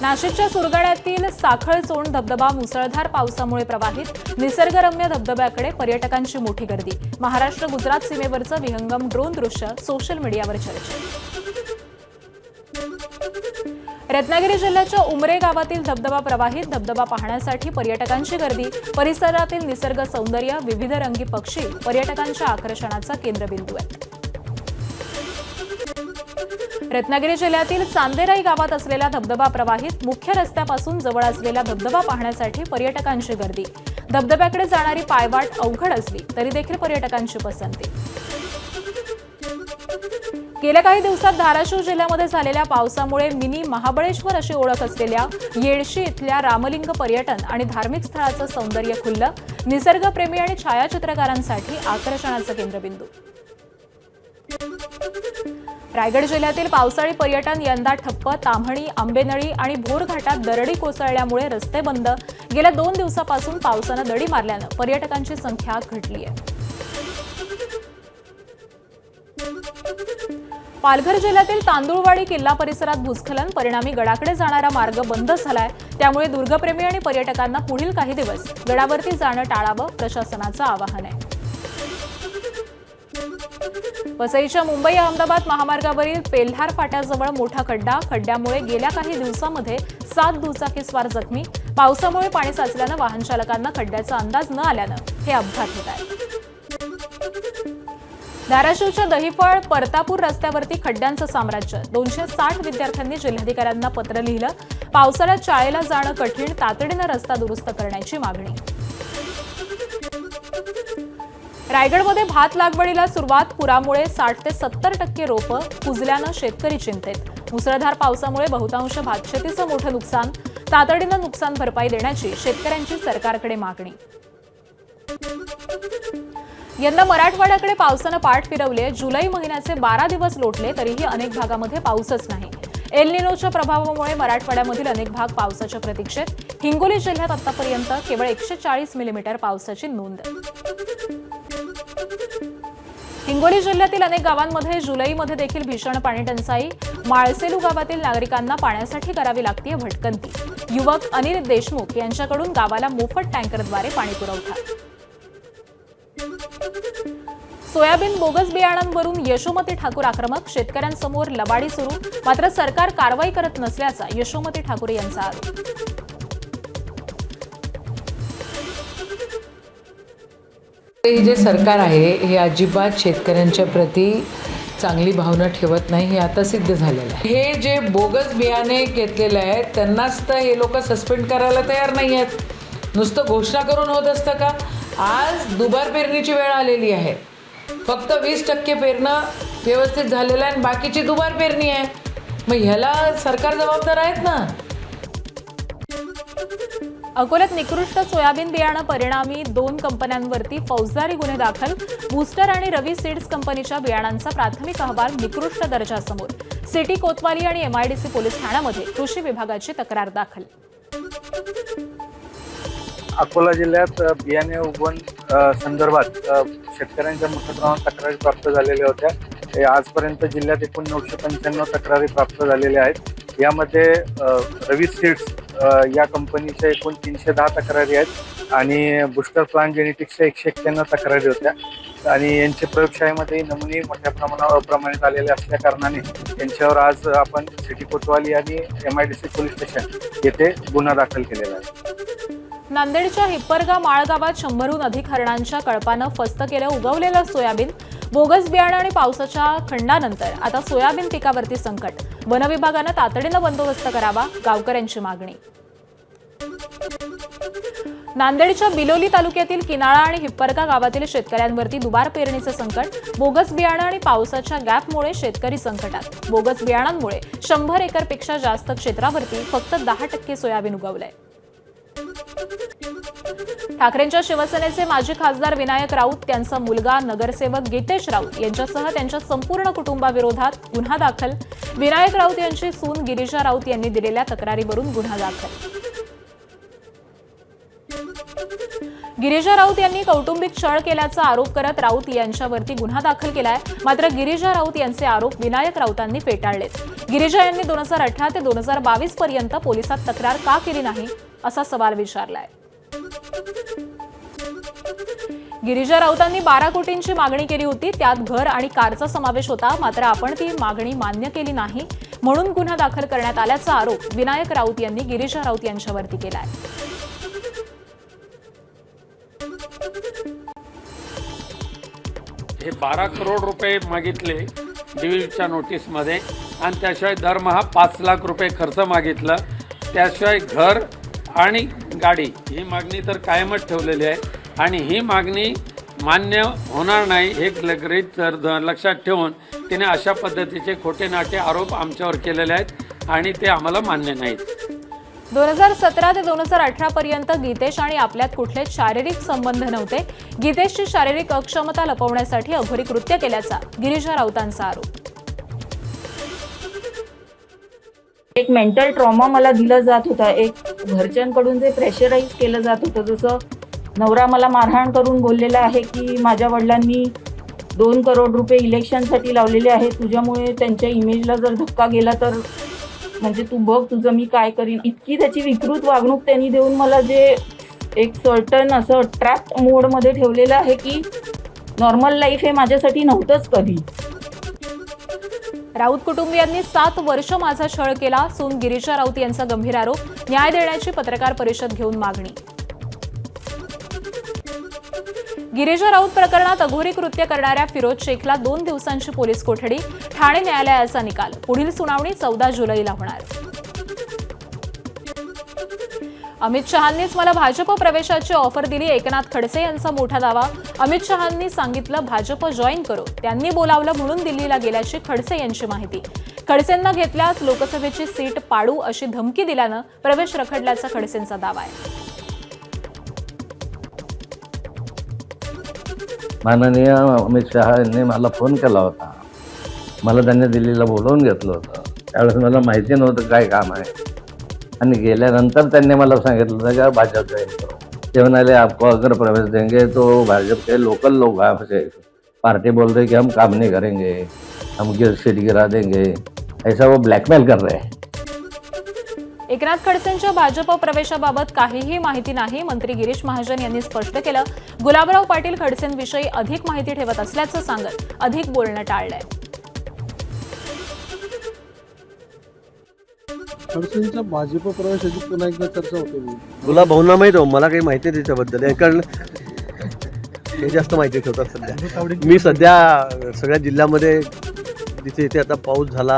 नाशिकच्या सुरगाड्यातील साखळचोंड धबधबा मुसळधार पावसामुळे प्रवाहित। निसर्गरम्य धबधब्याकडे पर्यटकांची मोठी गर्दी। महाराष्ट्र गुजरात सीमेवरचं विहंगम ड्रोन दृश्य सोशल मीडियावर चर्चेत। रत्नागिरी जिल्ह्याच्या उमरे गावातील धबधबा प्रवाहित। धबधबा पाहण्यासाठी पर्यटकांची गर्दी। परिसरातील निसर्ग सौंदर्य, विविध रंगी पक्षी पर्यटकांच्या आकर्षणाचा केंद्रबिंदू आहे। रत्नागिरी जिल्ह्यातील चांदेराई गावात असलेला धबधबा प्रवाहित। मुख्य रस्त्यापासून जवळ असलेला धबधबा पाहण्यासाठी पर्यटकांची गर्दी। धबधब्याकडे जाणारी पायवाट अवघड असली तरी देखील पर्यटकांची पसंती। गेल्या काही दिवसात धाराशिव जिल्ह्यामध्ये झालेल्या पावसामुळे मिनी महाबळेश्वर अशी ओळख असलेल्या येडशी इथल्या रामलिंग पर्यटन आणि धार्मिक स्थळाचं सौंदर्य खुललं। निसर्गप्रेमी आणि छायाचित्रकारांसाठी आकर्षणाचं केंद्रबिंदू। रायगड जिल्ह्यातील पावसाळी पर्यटन यंदा ठप्प। ताम्हणी, आंबेनळी आणि भोर घाटात दरडी कोसळल्यामुळे रस्ते बंद। गेल्या 2 दिवसापासून पावसानं दडी मारल्यानं पर्यटकांची संख्या घटली आहे। पालघर जिल्ह्यातील तांदुळवाडी किल्ला परिसरात भूस्खलन। परिणामी गडाकडे जाणारा मार्ग बंद झालाय। त्यामुळे दुर्गप्रेमी आणि पर्यटकांना पुढील काही दिवस गडावरती जाणं टाळावं, प्रशासनाचं आवाहन आहे। वसईच्या मुंबई अहमदाबाद महामार्गावरील पेल्हार फाट्याजवळ मोठा खड्डा। खड्ड्यामुळे गेल्या काही दिवसांमध्ये 7 दुचाकीस्वार जखमी। पावसामुळे पाणी साचल्यानं वाहन चालकांना खड्ड्याचा अंदाज न आल्यानं हे अपघात होत आहेत। धाराशिवच्या दहिफळ परतापूर रस्त्यावरती खड्ड्यांचं साम्राज्य। 260 विद्यार्थ्यांनी जिल्हाधिकाऱ्यांना पत्र लिहिलं। पावसाळ्यात शाळेला जाणं कठीण, तातडीनं रस्ता दुरुस्त करण्याची मागणी। रायगडमध्ये भात लागवडीला सुरुवात। पुरामुळे 60 ते 70% रोपं कुजल्यानं शेतकरी चिंतेत। मुसळधार पावसामुळे बहुतांश भातशेतीचं मोठं नुकसान। तातडीनं नुकसान भरपाई देण्याची शेतकऱ्यांची सरकारकडे मागणी। यंदा मराठवाड्याकडे पावसानं पाठ फिरवली। जुलै महिन्याचे 12 दिवस लोटले तरीही अनेक भागामध्ये पाऊसच नाही। एल निनोच्या प्रभावामुळे मराठवाड्यामधील अनेक भाग पावसाच्या प्रतीक्षेत। हिंगोली जिल्ह्यात आतापर्यंत केवळ 140 मिलीमीटर पावसाची नोंद। हिंगोली जिल्ह्यातील अनेक गावांमध्ये जुलैमध्ये देखील भीषण पाणी टंचाई। माळसेलू गावातील नागरिकांना पाण्यासाठी करावी लागतीये भटकंती। युवक अनिल देशमुख यांच्याकडून गावाला मोफत टँकरद्वारे पाणी पुरवठा। सोयाबीन बोगस बियाणांवरून यशोमती ठाकूर आक्रमक। शेतकऱ्यांसमोर लबाडी सुरू, मात्र सरकार कारवाई करत नसल्याचा यशोमती ठाकूर यांचा आरोप। हे जे सरकार आहे हे अजिबात शेतकऱ्यांच्या प्रती चांगली भावना ठेवत नाही, हे आता सिद्ध झालेलं आहे। हे जे बोगस बियाणे घेतलेले आहेत त्यांनाच तर हे लोक सस्पेंड करायला तयार नाही आहेत। नुसतं घोषणा करून होत असतं का? आज दुबार पेरणीची वेळ आलेली आहे। फक्त 20% पेरणं व्यवस्थित झालेलं आहे आणि बाकीची दुबार पेरणी आहे। मग ह्याला सरकार जबाबदार आहेत ना। अकोल्यात निकृष्ट सोयाबीन बियाणं परिणामी 2 कंपन्यांवरती फौजदारी गुन्हे दाखल। बूस्टर आणि रवी सीड्स कंपनीच्या बियाणांचा प्राथमिक अहवाल निकृष्ट दर्जासमोर। सिटी कोतवाली आणि MIDC पोलीस ठाण्यामध्ये कृषी विभागाची तक्रार दाखल। अकोला जिल्ह्यात बियाणे उगवण संदर्भात शेतकऱ्यांच्या मोठ्या प्रमाणात तक्रारी प्राप्त झालेल्या होत्या। आजपर्यंत जिल्ह्यात एकूण 995 तक्रारी प्राप्त झालेल्या आहेत। यामध्ये रवी सीड्स या कंपनीच्या एकूण 310 तक्रारी आहेत आणि बूस्टर प्लांट जेनेटिक्सच्या 191 तक्रारी होत्या आणि यांचे प्रयोगशाळेमध्ये नमुने मोठ्या प्रमाणावर अप्रमाणित आलेले असल्या कारणाने यांच्यावर आज आपण सिटी कोतवाली आणि MIDC पोलीस स्टेशन येथे गुन्हा दाखल केलेला आहे। नांदेडच्या हिप्परगा माळ गावात 100हून अधिक हरणांच्या कळपानं फस्त केलं उगवलेलं सोयाबीन। बोगस बियाणं आणि पावसाच्या खंडानंतर आता सोयाबीन पिकावरती संकट। वन विभागानं तातडीनं बंदोबस्त करावा, गावकऱ्यांची मागणी। नांदेडच्या बिलोली तालुक्यातील किनाळा आणि हिप्परगा गावातील शेतकऱ्यांवरती दुबार पेरणीचं संकट। बोगस बियाणं आणि पावसाच्या गॅपमुळे शेतकरी संकटात। बोगस बियाणांमुळे 100 एकरपेक्षा जास्त क्षेत्रावरती फक्त 10% सोयाबीन उगवलंय। ठाकरेंच्या शिवसेनेचे माजी खासदार विनायक राऊत, त्यांचा मुलगा नगरसेवक गीतेश राऊत यांच्यासह त्यांच्या संपूर्ण कुटुंबाविरोधात गुन्हा दाखल। विनायक राऊत यांची सून गिरिजा राऊत यांनी दिलेल्या तक्रारीवरून गुन्हा दाखल। गिरिजा राऊत यांनी कौटुंबिक छळ केल्याचा आरोप करत राऊत यांच्यावरती गुन्हा दाखल केलाय. मात्र गिरिजा राऊत यांचे आरोप विनायक राऊतांनी फेटाळलेत. गिरिजा यांनी 2018 ते 2022 पर्यंत पोलिसात तक्रार का केली नाही असा सवाल विचारलाय. गिरिजा राऊतांनी 12 कोटींची मागणी केली होती. त्यात घर आणि कारचा समावेश होता. मात्र आपण ती मागणी मान्य केली नाही म्हणून गुन्हा दाखल करण्यात आल्याचा आरोप विनायक राऊत यांनी गिरिजा राऊत यांच्यावरती केलाय. हे 12 करोड रुपये मागितले डिव्हिजनच्या नोटीसमध्ये आणि त्याशिवाय दरमहा 5 लाख रुपये खर्च मागितला. त्याशिवाय घर आणि गाडी ही मागणी तर कायमच ठेवलेली आहे आणि ही मागणी मान्य होणार नाही हे गृहीत लक्षात ठेवून तिने अशा पद्धतीचे खोटे नाटे आरोप आमच्यावर केलेले आहेत आणि ते आम्हाला मान्य नाहीत. 2017 ते 2018 पर्यंत गीतेश आणि आपल्यात कुठलेच शारीरिक संबंध नव्हते. गीतेशची शारीरिक अक्षमता लपवण्यासाठी अघोरी कृत्य केल्याचा गिरिजा राऊतांचा आरोप. एक मेंटल ट्रॉमा मला दिला जात होता. एक घरच्यांकडून जे प्रेशराईज केलं जात होतं, जसं नवरा मला मारहाण करून बोललेला आहे की माझ्या वडिलांनी 2 करोड रुपये इलेक्शनसाठी लावलेले आहे, तुझ्यामुळे त्यांच्या इमेजला जर धक्का गेला तर म्हणजे तू बघ तुझं मी काय करीन. इतकी त्याची विकृत वागणूक त्यांनी देऊन मला जे एक सर्टन असं ट्रॅप मोडमध्ये ठेवलेलं आहे की नॉर्मल लाईफ हे माझ्यासाठी नव्हतंच कधी. राऊत कुटुंबियांनी 7 वर्ष माझा छळ केला. सून गिरिजा राऊत यांचा गंभीर आरोप. न्याय देण्याची पत्रकार परिषद घेऊन मागणी. गिरिजा राऊत प्रकरणात अघोरी कृत्य करणाऱ्या फिरोज शेखला 2 दिवसांची पोलीस कोठडी. ठाणे न्यायालयाचा निकाल. पुढील सुनावणी 14 जुलैला होणार. अमित शहांनीच मला भाजप प्रवेशाची ऑफर दिली. एकनाथ खडसे यांचा मोठा दावा. अमित शहांनी सांगितलं भाजप जॉईन करो. त्यांनी बोलावलं म्हणून दिल्लीला गेल्याची खडसे यांची माहिती. खडसेंना घेतल्यास लोकसभेची सीट पाडू अशी धमकी दिल्यानं प्रवेश रखडल्याचा खडसेंचा दावा आहे. माननीय अमित शहा यांनी मला फोन केला होता. मला त्यांनी दिल्लीला बोलवून घेतलं होतं. त्यावेळेस मला माहिती नव्हतं काय काम आहे आणि गेल्यानंतर त्यांनी मला सांगितलं होतं का भाजप जॉईन करो. ते म्हणाले आपको अगर प्रवेश देंगे तो भाजप के लोकल लोग आपसे पार्टी बोल रहे कि हम काम नहीं करेंगे, हम सीट गिरा देंगे, ऐसा वो ब्लॅकमेल कर रहे हैं. एकनाथ खडसेंच्या भाजप प्रवेशाबाबत काहीही माहिती नाही. मंत्री गिरीश महाजन यांनी स्पष्ट केलं. गुलाबराव पाटील खडसेंविषयी अधिक माहिती ठेवत असल्याचं सांगत अधिक बोलणं टाळलंय. खडसेंच्या भाजप प्रवेशाची पुन्हा एकदा चर्चा होते. गुलाब भाऊंना माहीत हो, मला काही माहिती नाही त्याच्याबद्दल, कारण हे जास्त माहिती ठेवतात सध्या. मी सध्या सगळ्या जिल्ह्यामध्ये जिथे इथे आता पाऊस झाला,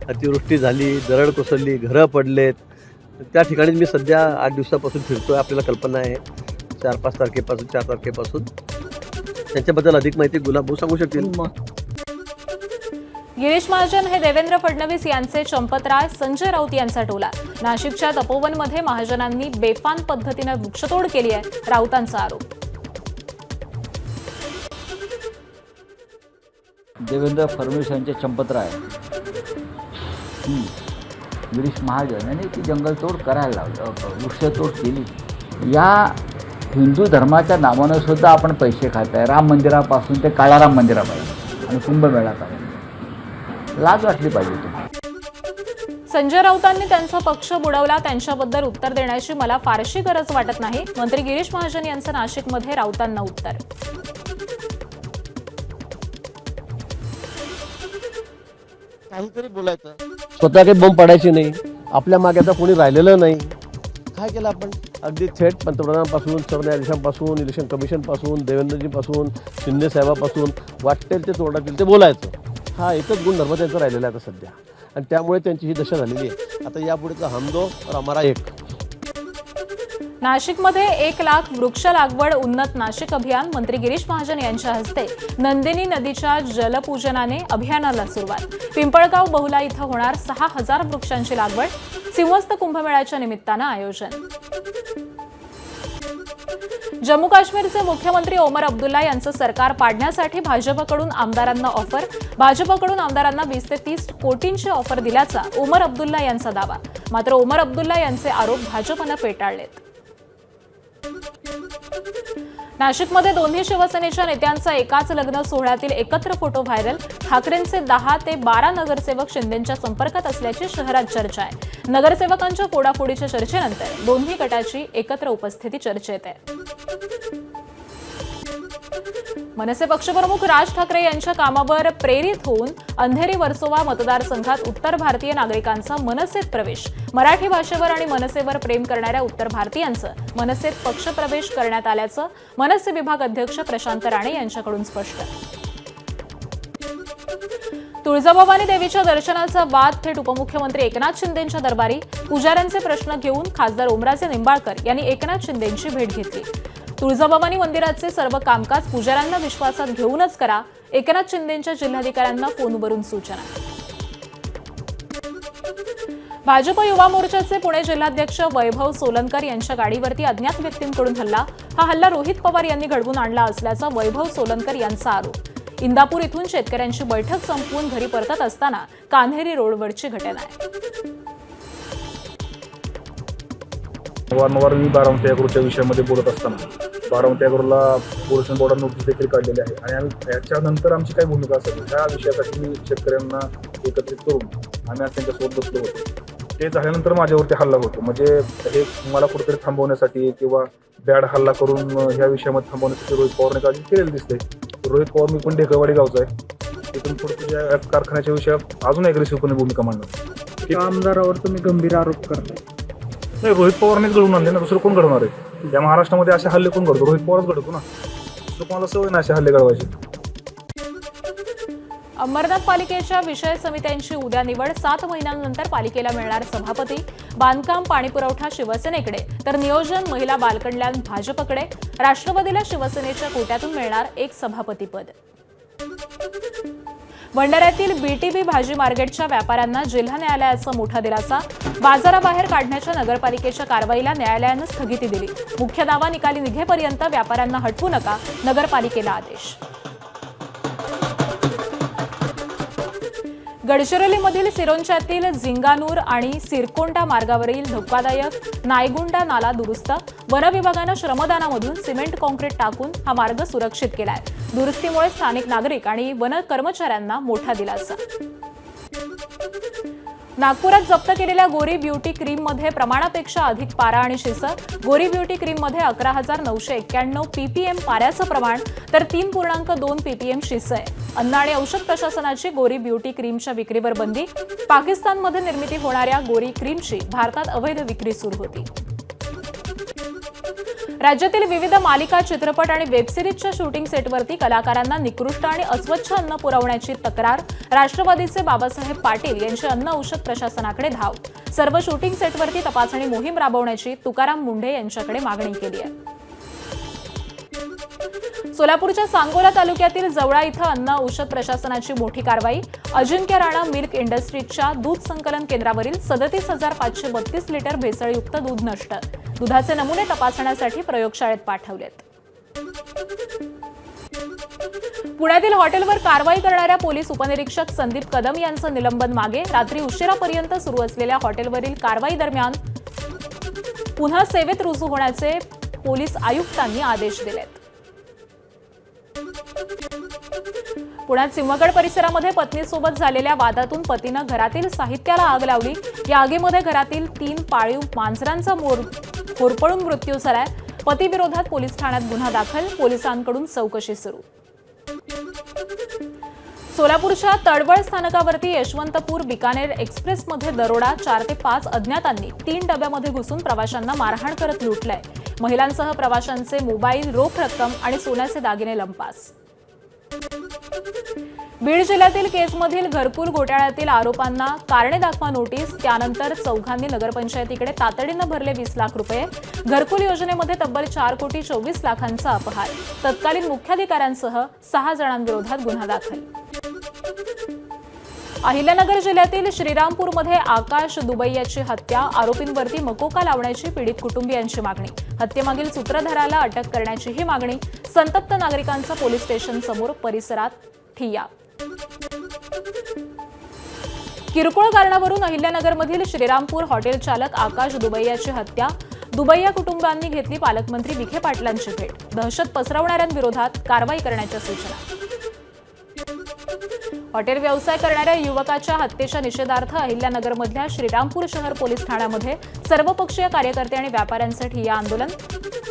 अतिवृष्टी झाली, दरड कोसळली, घरं पडलेत, त्या ठिकाणी मी सध्या 8 दिवसापासून फिरतो आहे. आपल्याला कल्पना आहे 4-5 तारखेपासून 4 तारखेपासून. त्यांच्याबद्दल अधिक माहिती गुलाब भाऊ सांगू शकतील. गिरीश महाजन हे देवेंद्र फडणवीस यांचे चंपतराय. संजय राऊत यांचा टोला. नाशिकच्या तपोवनमध्ये महाजनांनी बेफाम पद्धतीने वृक्षतोड केली आहे. राऊतांचा आरोप. देवेंद्र फडणवीस यांचे चंपतराय गिरीश महाजन यांनी ती जंगलतोड करायला लावलं, वृक्षतोड केली. या हिंदू धर्माच्या नावानं सुद्धा आपण पैसे खात आहे. राम मंदिरापासून ते काळाराम मंदिरापर्यंत आणि कुंभमेळ्यापर्यंत. लाज वाटली पाहिजे तुम्ही. संजय राऊतांनी त्यांचा पक्ष बुडवला. त्यांच्याबद्दल उत्तर देण्याची मला फारशी गरज वाटत नाही. मंत्री गिरीश महाजन यांचं नाशिकमध्ये राऊतांना उत्तर. काहीतरी बोलायचं, स्वतः काही बंब पडायची नाही. आपल्या मागे आता कोणी राहिलेलं नाही. काय केलं आपण? अगदी थेट पंतप्रधानांपासून, सरन्यायाधीशांपासून, इलेक्शन कमिशनपासून, देवेंद्रजीपासून, शिंदे साहेबापासून वाटेल ते तोडातील ते बोलायचं. हा एकच गुणधर्म त्यांचा राहिलेला आहे आता सध्या, आणि त्यामुळे त्यांची ही दशा झालेली आहे. आता यापुढेचा हम दो और हमारा एक. नाशिकमध्ये 1 लाख वृक्ष लागवड उन्नत नाशिक अभियान. मंत्री गिरीश महाजन यांच्या हस्ते नंदिनी नदीच्या जलपूजनाने अभियानाला सुरुवात. पिंपळगाव बहुला इथं होणार 6000 वृक्षांची लागवड. सिंहस्थ कुंभमेळ्याच्या निमित्तानं आयोजन. जम्मू काश्मीरचे मुख्यमंत्री ओमर अब्दुल्ला यांचं सरकार पाडण्यासाठी भाजपकडून आमदारांना ऑफर. भाजपकडून आमदारांना 20 ते 30 कोटींची ऑफर दिल्याचा ओमर अब्दुल्ला यांचा दावा. मात्र ओमर अब्दुल्ला यांचे आरोप भाजपनं फेटाळलेत. नाशिकमध्ये दोन्ही शिवसेनेच्या नेत्यांचा एकाच लग्न सोहळ्यातील एकत्र फोटो व्हायरल. ठाकरेंचे 10 ते 12 नगरसेवक शिंदेंच्या संपर्कात असल्याची शहरात चर्चा आहे. नगरसेवकांच्या फोडाफोडीच्या चर्चेनंतर दोन्ही गटाची एकत्र उपस्थिती चर्चेत आहे. मनसे पक्षप्रमुख राज ठाकरे यांच्या कामावर प्रेरित होऊन अंधेरी वर्सोवा मतदारसंघात उत्तर भारतीय नागरिकांचा मनसेत प्रवेश. मराठी भाषेवर आणि मनसेवर प्रेम करणाऱ्या उत्तर भारतीयांचं मनसेत पक्षप्रवेश करण्यात आल्याचं मनसे विभाग अध्यक्ष प्रशांत राणे यांच्याकडून स्पष्ट. तुळजाभवानी देवीच्या दर्शनाचा वाद थेट उपमुख्यमंत्री एकनाथ शिंदेंच्या दरबारी. पुजाऱ्यांचे प्रश्न घेऊन खासदार ओमराजे निंबाळकर यांनी एकनाथ शिंदेंची भेट घेतली. तुळजाभवानी मंदिराचे सर्व कामकाज पुजाऱ्यांना विश्वासात घेऊनच करा. एकनाथ शिंदेंच्या जिल्हाधिकाऱ्यांना फोनवरून सूचना. भाजप युवा मोर्चाचे पुणे जिल्हाध्यक्ष वैभव सोलनकर यांच्या गाडीवरती अज्ञात व्यक्तींकडून हल्ला. हा हल्ला रोहित पवार यांनी घडवून आणला असल्याचा वैभव सोलनकर यांचा आरोप. इंदापूर इथून शेतकऱ्यांची बैठक संपवून घरी परतत असताना कान्हेरी रोडवरची घटना आहे. वारंवार मी बारामती ॲग्रोच्या विषयामध्ये बोलत असताना बारामती ॲग्रोला पोल्युशन बोर्डाने नोटीस देखील काढलेली आहे आणि आम्ही याच्यानंतर आमची काय भूमिका असेल ह्या विषयासाठी शेतकऱ्यांना एकत्रित करून आम्ही आज त्यांच्यासोबत बसलो होतो. ते झाल्यानंतर माझ्यावरती हल्ला होतो. म्हणजे हे मला कुठेतरी थांबवण्यासाठी किंवा बॅड हल्ला करून ह्या विषयामध्ये थांबवण्यासाठी रोहित पवारने काळजी केलेली दिसते. रोहित पवार मी पण ढेकळवाडी गावचा आहे. तिथून पुढे कारखान्याच्या विषयात अजून ॲग्रेसिव्हपणे भूमिका मांडणार. आमदारावर तुम्ही गंभीर आरोप करताय. नाही, रोहित पवारनेच घडवून आणले ना, दुसरं कोण घडवणार आहे? या महाराष्ट्रामध्ये असे हल्ले कोण घडतो? रोहित पवारच घडतो ना. दुसरं कोणाला सवय ना असे हल्ले घडवायचे. अंबरनाथ पालिकेच्या विषय समित्यांची उद्या निवड. 7 महिन्यांनंतर पालिकेला मिळणार सभापती. बांधकाम पाणीपुरवठा शिवसेनेकडे तर नियोजन महिला बालकल्याण भाजपकडे. राष्ट्रवादीला शिवसेनेच्या कोट्यातून मिळणार एक सभापतीपद. भंडाऱ्यातील बीटीबी भाजी मार्केटच्या व्यापाऱ्यांना जिल्हा न्यायालयाचा मोठा दिलासा. बाजाराबाहेर काढण्याच्या नगरपालिकेच्या कारवाईला न्यायालयानं स्थगिती दिली. मुख्य दावा निकाली निघेपर्यंत व्यापाऱ्यांना हटवू नका, नगरपालिकेला आदेश. गडचिरोलीमधील सिरोंच्यातील झिंगानूर आणि सिरकोंडा मार्गावरील धोकादायक नायगुंडा नाला दुरुस्त. वन विभागानं श्रमदानामधून सिमेंट कॉन्क्रीट टाकून हा मार्ग सुरक्षित केलाय. दुरुस्तीमुळे स्थानिक नागरिक आणि वन कर्मचाऱ्यांना मोठा दिलासा. नागपुरात जप्त केलेल्या गोरी ब्युटी क्रीममध्ये प्रमाणापेक्षा अधिक पारा आणि शिसं. गोरी ब्युटी क्रीममध्ये 11,991 ppm पाऱ्याचं प्रमाण तर 3.2 ppm शिसं आहे. अन्न आणि औषध प्रशासनाची गोरी ब्युटी क्रीमच्या विक्रीवर बंदी. पाकिस्तानमध्ये निर्मिती होणाऱ्या गोरी क्रीमची भारतात अवैध विक्री सुरू होती. राज्यातील विविध मालिका, चित्रपट आणि वेबसिरीजच्या शूटिंग सेटवरती कलाकारांना निकृष्ट आणि अस्वच्छ अन्न पुरवण्याची तक्रार. राष्ट्रवादीचे बाबासाहेब पाटील यांची अन्न औषध प्रशासनाकडे धाव. सर्व शूटिंग सेटवरती तपासणी मोहीम राबवण्याची तुकाराम मुंढे यांच्याकडे मागणी केली आहे. सोलापूरच्या सांगोला तालुक्यातील जवळा इथं अन्न औषध प्रशासनाची मोठी कारवाई. अजिंक्य राणा मिल्क इंडस्ट्रीजच्या दूध संकलन केंद्रावरील 37,532 लिटर भेसळयुक्त दूध नष्ट. दुधाचे नमुने तपासण्यासाठी प्रयोगशाळेत पाठवलेत. पुण्यातील हॉटेलवर कारवाई करणाऱ्या पोलीस उपनिरीक्षक संदीप कदम यांचं निलंबन मागे. रात्री उशिरापर्यंत सुरू असलेल्या हॉटेलवरील कारवाई दरम्यान पुन्हा सेवेत रुजू होण्याचे पोलीस आयुक्तांनी आदेश दिलेत. पुण्यात सिंहगड परिसरामध्ये पत्नीसोबत झालेल्या वादातून पतीनं घरातील साहित्याला आग लावली. या आगीमध्ये घरातील 3 पाळीव मांजरांचा होरपळून मृत्यू झालाय. पतीविरोधात पोलीस ठाण्यात गुन्हा दाखल. पोलिसांकडून चौकशी सुरू. सोलापूरच्या तडवळ स्थानकावरती यशवंतपूर बिकानेर एक्सप्रेसमध्ये दरोडा. 4 ते 5 अज्ञातांनी 3 डब्यामध्ये घुसून प्रवाशांना मारहाण करत लुटलंय. महिलांसह प्रवाशांचे मोबाईल, रोख रक्कम आणि सोन्याचे दागिने लंपास. बीड जिल्ह्यातील केसमधील घरकुल घोटाळ्यातील आरोपांना कारणे दाखवा नोटीस. त्यानंतर चौघांनी नगरपंचायतीकडे तातडीनं भरले 20 लाख रुपये. घरकुल योजनेमध्ये तब्बल 4,24 लाखांचा अपहार. तत्कालीन मुख्याधिकाऱ्यांसह 6 जणांविरोधात गुन्हा दाखल. अहिल्यानगर जिल्ह्यातील श्रीरामपूरमध्ये आकाश दुबैयाची हत्या. आरोपींवरती मकोका लावण्याची पीडित कुटुंबियांची मागणी. हत्येमागील सूत्रधाराला अटक करण्याची ही मागणी. संतप्त नागरिकांचा पोलीस स्टेशन समोर परिसरात ठिय्या. किरकोळ कारणावरून अहिल्यानगरमधील श्रीरामपूर हॉटेल चालक आकाश दुबैयाची हत्या. दुबैया कुटुंबांनी घेतली पालकमंत्री विखे पाटलांची भेट. दहशत पसरवणाऱ्यांविरोधात कारवाई करण्याच्या सूचना. हॉटेल व्यवसाय करणाऱ्या युवकाच्या हत्येच्या निषेधार्थ अहिल्यानगरमधल्या श्रीरामपूर शहर पोलीस ठाण्यामध्ये सर्वपक्षीय कार्यकर्ते आणि व्यापाऱ्यांसाठी या आंदोलन.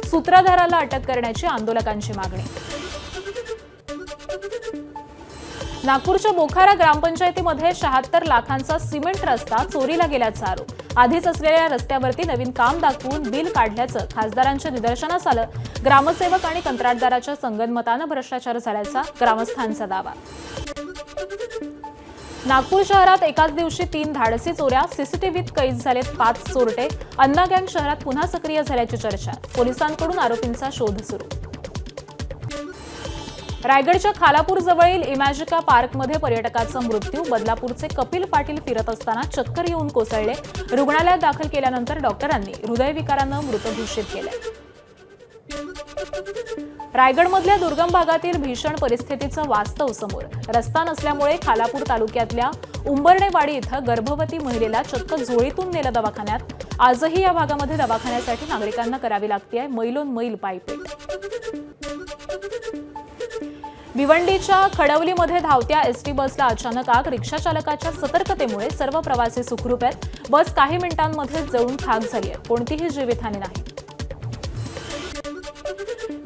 सूत्रधाराला अटक करण्याची आंदोलकांची मागणी. नागपूरच्या बोखारा ग्रामपंचायतीमध्ये 76 लाखांचा सिमेंट रस्ता चोरीला गेल्याचा आरोप. आधीच असलेल्या रस्त्यावरती नवीन काम दाखवून बिल काढल्याचं खासदारांच्या निदर्शनास आलं. ग्रामसेवक आणि कंत्राटदाराच्या संगनमतानं भ्रष्टाचार झाल्याचा ग्रामस्थांचा दावा. नागपूर शहरात एकाच दिवशी 3 धाडसी चोऱ्या. सीसीटीव्हीत कैद झालेत 5 चोरटे. अन्ना गँग शहरात पुन्हा सक्रिय झाल्याची चर्चा. पोलिसांकडून आरोपींचा शोध सुरू. रायगडच्या खालापूर जवळील इमॅजिका पार्कमध्ये पर्यटकाचा मृत्यू. बदलापूरचे कपिल पाटील फिरत असताना चक्कर येऊन कोसळले. रुग्णालयात दाखल केल्यानंतर डॉक्टरांनी हृदयविकारानं मृत घोषित केले. रायगडमधल्या दुर्गम भागातील भीषण परिस्थितीचं वास्तव समोर. रस्ता नसल्यामुळे खालापूर तालुक्यातल्या उंबर्णेवाडी इथं गर्भवती महिलेला चक्क झोळीतून नेलं दवाखान्यात. आजही या भागामध्ये दवाखान्यासाठी नागरिकांना करावी लागतेय मैलोन मैल पायपीट. भिवंडीच्या खडवलीमध्ये धावत्या एसटी बसला अचानक आग. रिक्षा चालकाच्या सतर्कतेमुळे सर्व प्रवासी सुखरूप आहेत. बस काही मिनिटांमध्ये जळून खाक झाली आहे. कोणतीही जीवितहानी नाही.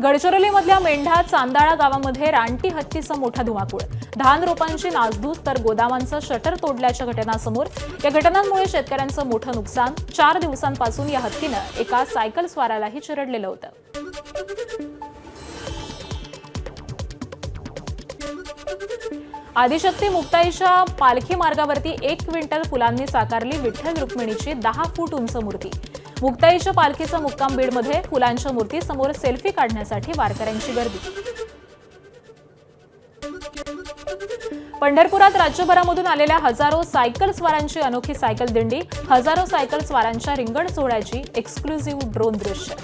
गडचिरोलीमधल्या मेंढा चांदाळा गावामध्ये रानटी हत्तीचा मोठा धुमाकूळ. धान रोपांची नासधूस तर गोदामांचं शटर तोडल्याच्या घटना समोर. या घटनांमुळे शेतकऱ्यांचं मोठं नुकसान. 4 दिवसांपासून या हत्तीनं एका सायकल स्वारालाही चिरडलेलं होतं. आदिशक्ती मुक्ताईच्या पालखी मार्गावरती 1 क्विंटल फुलांनी साकारली विठ्ठल रुक्मिणीची 10 फूट उंच मूर्ती. मुक्ताईच्या पालखीचा मुक्काम बीडमध्ये. फुलांच्या मूर्तीसमोर सेल्फी काढण्यासाठी वारकऱ्यांची गर्दी. पंढरपुरात राज्यभरामधून आलेल्या हजारो सायकल स्वारांची अनोखी सायकल दिंडी. हजारो सायकल स्वारांच्या रिंगण सोहळ्याची एक्सक्लुझिव्ह ड्रोन दृश्य.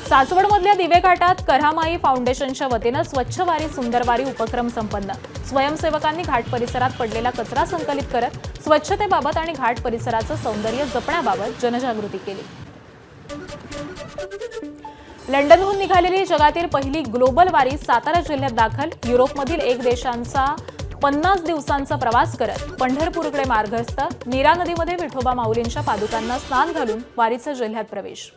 सासवडमधल्या दिवेघाटात कऱ्हामाई फाउंडेशनच्या वतीनं स्वच्छ वारी सुंदर वारी उपक्रम संपन्न. स्वयंसेवकांनी घाट परिसरात पडलेला कचरा संकलित करत स्वच्छतेबाबत आणि घाट परिसराचं सौंदर्य जपण्याबाबत जनजागृती केली. लंडनहून निघालेली जगातील पहिली ग्लोबल वारी सातारा जिल्ह्यात दाखल. युरोपमधील 1 देशांचा 50 दिवसांचा प्रवास करत पंढरपूरकडे मार्गस्थ. नीरा नदीमध्ये विठोबा माऊलींच्या पादुकांना स्नान घालून वारीचा जिल्ह्यात प्रवेश.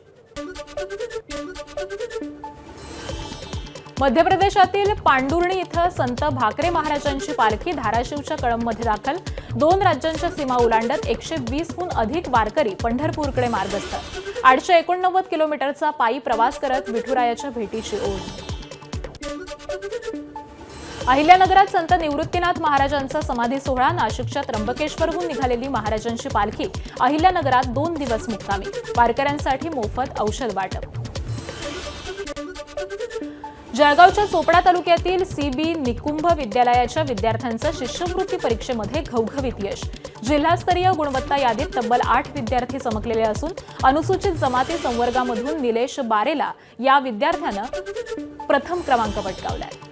मध्य प्रदेशातील पांडुर्णी इथं संत भाकरे महाराजांची पालखी धाराशिवच्या कळंबमध्ये दाखल. 2 राज्यांच्या सीमा ओलांडत 120हून अधिक वारकरी पंढरपूरकडे मार्गस्थ. 889 किलोमीटरचा पायी प्रवास करत विठुरायाच्या भेटीची ओढ. अहिल्यानगरात संत निवृत्तीनाथ महाराजांचा समाधी सोहळा. नाशिकच्या त्र्यंबकेश्वरहून निघालेली महाराजांची पालखी अहिल्यानगरात 2 दिवस मुक्कामी. वारकऱ्यांसाठी मोफत औषध वाटप. जळगावच्या चोपडा तालुक्यातील सीबी निकुंभ विद्यालयाच्या विद्यार्थ्यांचं शिष्यवृत्ती परीक्षेमध्ये घवघवीत यश. जिल्हास्तरीय गुणवत्ता यादीत तब्बल 8 विद्यार्थी चमकलेले असून अनुसूचित जमाती संवर्गामधून निलेश बारेला या विद्यार्थ्यानं प्रथम क्रमांक पटकावलाय.